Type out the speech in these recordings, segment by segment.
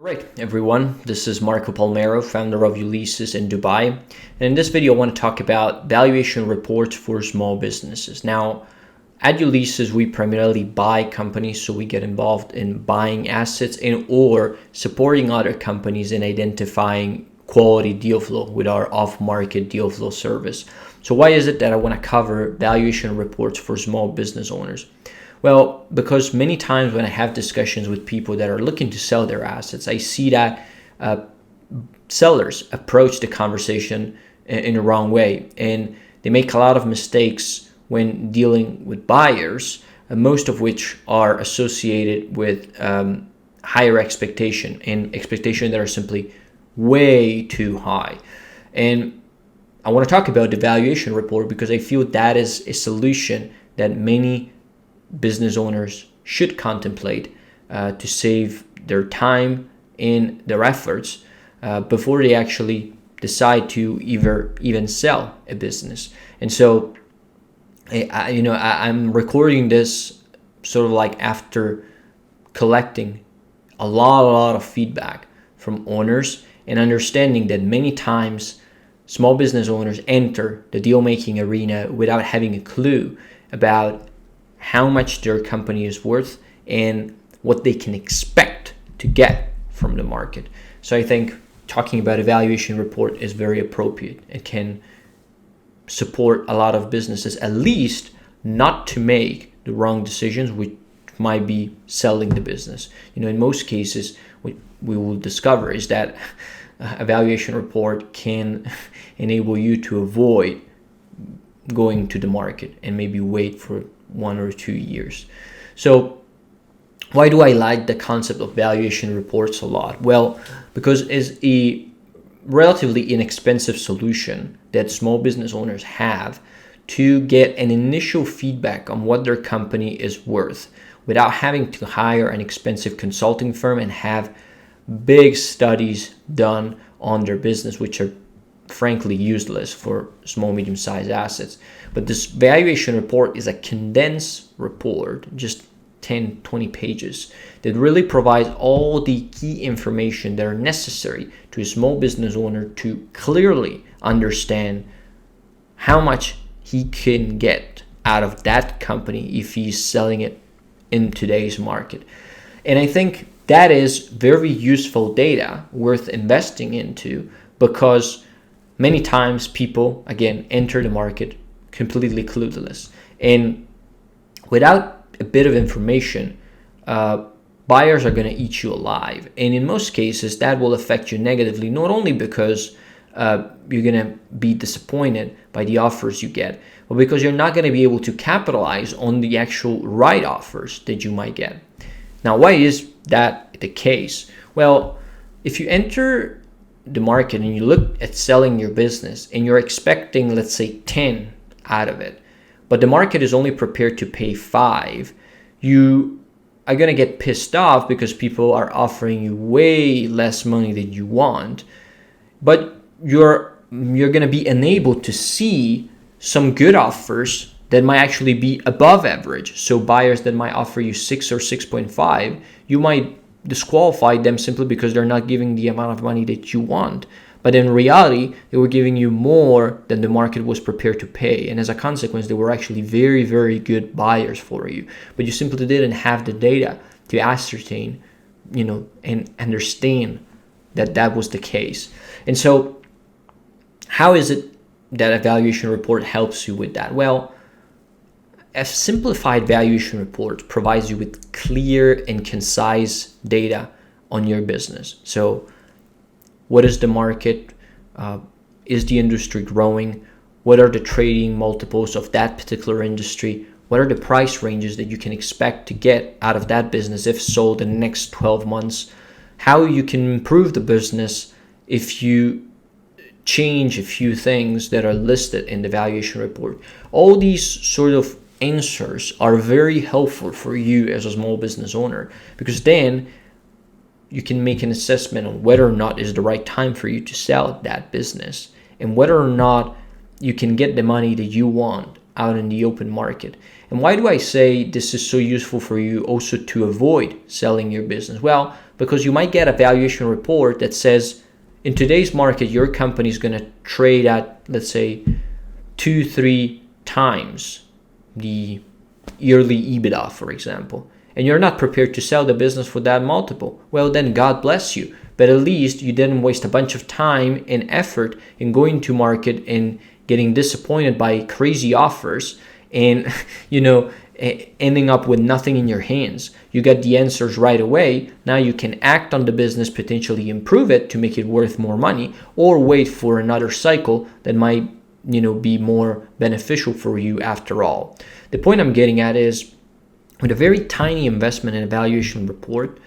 Right, everyone, this is Marco Palmero, founder of Ulysses in Dubai. And in this video, I want to talk about valuation reports for small businesses. Now, at Ulysses, we primarily buy companies, so we get involved in buying assets and or supporting other companies in identifying quality deal flow with our off-market deal flow service. So why is it that I want to cover valuation reports for small business owners? Well, because many times when I have discussions with people that are looking to sell their assets, I see that sellers approach the conversation in the wrong way, and they make a lot of mistakes when dealing with buyers, most of which are associated with higher expectation and expectation that are simply way too high. And I want to talk about the valuation report because I feel that is a solution that many business owners should contemplate to save their time and their efforts before they actually decide to even sell a business. And so, I'm recording this sort of like after collecting a lot of feedback from owners and understanding that many times small business owners enter the deal making arena without having a clue about how much their company is worth and what they can expect to get from the market. So I think talking about a valuation report is very appropriate. It can support a lot of businesses, at least not to make the wrong decisions, which might be selling the business. In most cases, what we will discover is that a valuation report can enable you to avoid going to the market and maybe wait for 1 or 2 years. So why do I like the concept of valuation reports a lot? Well, because it's a relatively inexpensive solution that small business owners have to get an initial feedback on what their company is worth without having to hire an expensive consulting firm and have big studies done on their business, which are frankly useless for small, medium-sized assets. But this valuation report is a condensed report, just 10, 20 pages, that really provides all the key information that are necessary to a small business owner to clearly understand how much he can get out of that company if he's selling it in today's market. And I think that is very useful data worth investing into, because many times people, again, enter the market completely clueless. And without a bit of information, buyers are going to eat you alive. And in most cases, that will affect you negatively, not only because you're going to be disappointed by the offers you get, but because you're not going to be able to capitalize on the actual right offers that you might get. Now, why is that the case? Well, if you enter the market and you look at selling your business and you're expecting, let's say, 10 out of it, but the market is only prepared to pay 5, you are going to get pissed off because people are offering you way less money than you want, but you're going to be unable to see some good offers that might actually be above average. So buyers that might offer you 6 or 6.5, you might disqualify them simply because they're not giving the amount of money that you want. But in reality, they were giving you more than the market was prepared to pay. And as a consequence, they were actually very, very good buyers for you. But you simply didn't have the data to ascertain, and understand that that was the case. And so how is it that a valuation report helps you with that? Well, a simplified valuation report provides you with clear and concise data on your business. So what is the market? Is the industry growing? What are the trading multiples of that particular industry? What are the price ranges that you can expect to get out of that business if sold in the next 12 months? How you can improve the business if you change a few things that are listed in the valuation report. All these sort of answers are very helpful for you as a small business owner, because then you can make an assessment on whether or not is the right time for you to sell that business and whether or not you can get the money that you want out in the open market. And why do I say this is so useful for you also to avoid selling your business? Well, because you might get a valuation report that says in today's market, your company is going to trade at, let's say, 2-3 times the yearly EBITDA, for example, and you're not prepared to sell the business for that multiple. Well, then God bless you. But at least you didn't waste a bunch of time and effort in going to market and getting disappointed by crazy offers and, ending up with nothing in your hands. You got the answers right away. Now you can act on the business, potentially improve it to make it worth more money, or wait for another cycle that might, be more beneficial for you after all. The point I'm getting at is with a very tiny investment in a valuation report,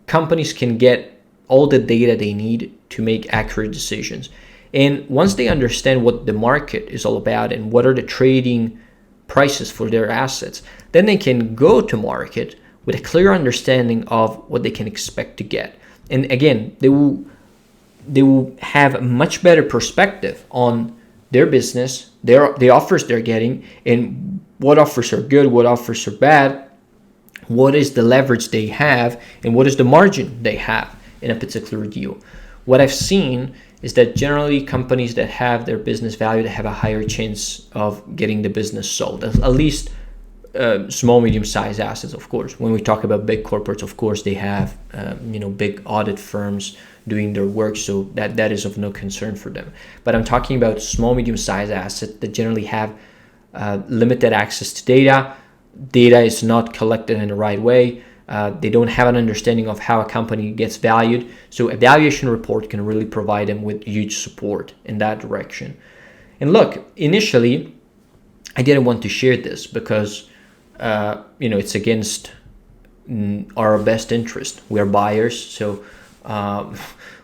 companies can get all the data they need to make accurate decisions. And once they understand what the market is all about and what are the trading prices for their assets, then they can go to market with a clear understanding of what they can expect to get. And again, they will have a much better perspective on their business, the offers they're getting, and what offers are good, what offers are bad, what is the leverage they have, and what is the margin they have in a particular deal. What I've seen is that generally companies that have their business valued have a higher chance of getting the business sold, at least small, medium-sized assets, of course. When we talk about big corporates, of course, they have big audit firms doing their work, so that is of no concern for them. But I'm talking about small, medium-sized assets that generally have limited access to data. Data is not collected in the right way. They don't have an understanding of how a company gets valued. So a valuation report can really provide them with huge support in that direction. And look, initially, I didn't want to share this because, it's against our best interest. We're buyers, so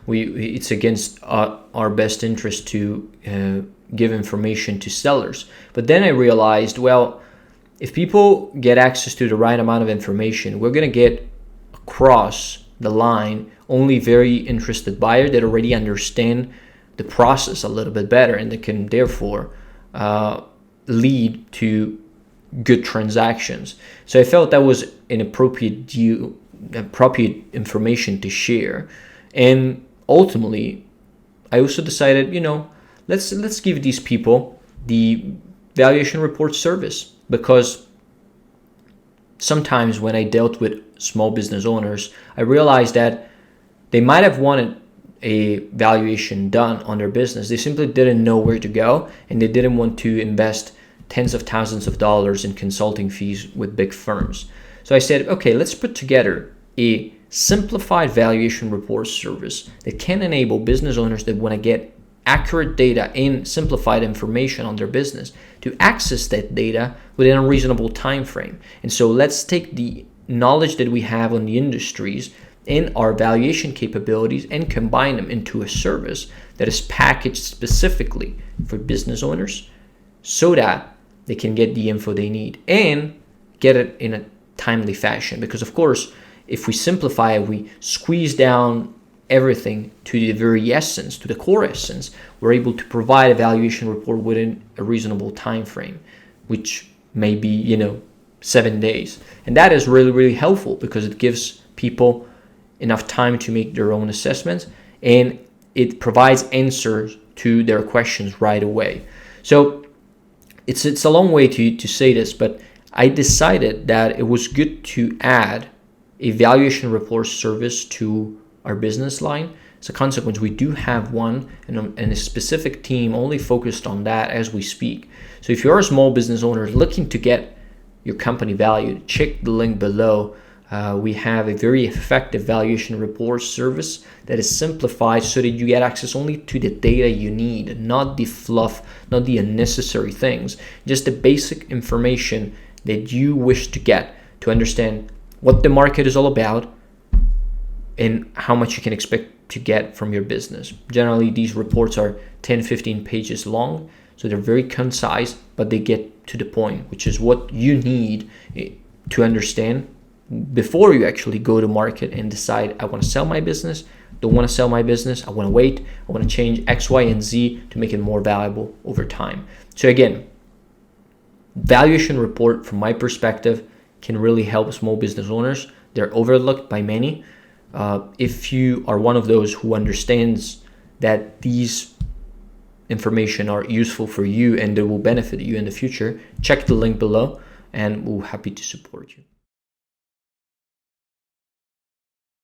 it's against our best interest to give information to sellers. But then I realized, well, if people get access to the right amount of information, we're going to get across the line only very interested buyers that already understand the process a little bit better, and that can therefore lead to good transactions. So I felt that was an appropriate information to share. And ultimately, I also decided, let's give these people the valuation report service, because sometimes when I dealt with small business owners, I realized that they might have wanted a valuation done on their business. They simply didn't know where to go, and they didn't want to invest tens of thousands of dollars in consulting fees with big firms. So I said, okay, let's put together a simplified valuation report service that can enable business owners that want to get accurate data and simplified information on their business to access that data within a reasonable time frame. And so let's take the knowledge that we have on the industries and our valuation capabilities and combine them into a service that is packaged specifically for business owners so that they can get the info they need and get it in a timely fashion. Because of course, if we simplify it, we squeeze down everything to the very essence, to the core essence, we're able to provide a valuation report within a reasonable time frame, which may be, 7 days. And that is really, really helpful because it gives people enough time to make their own assessments, and it provides answers to their questions right away. So it's a long way to say this, but I decided that it was good to add a valuation report service to our business line. As a consequence, we do have one and a specific team only focused on that as we speak. So if you're a small business owner looking to get your company valued, check the link below. We have a very effective valuation report service that is simplified so that you get access only to the data you need, not the fluff, not the unnecessary things, just the basic information that you wish to get to understand what the market is all about and how much you can expect to get from your business. Generally, these reports are 10-15 pages long, so they're very concise, but they get to the point, which is what you need to understand before you actually go to market and decide, I want to sell my business, don't want to sell my business, I want to wait, I want to change X, Y, and Z to make it more valuable over time. So again, Valuation report, from my perspective, can really help small business owners. They're overlooked by many. If you are one of those who understands that these information are useful for you and they will benefit you in the future, check the link below and we're happy to support you.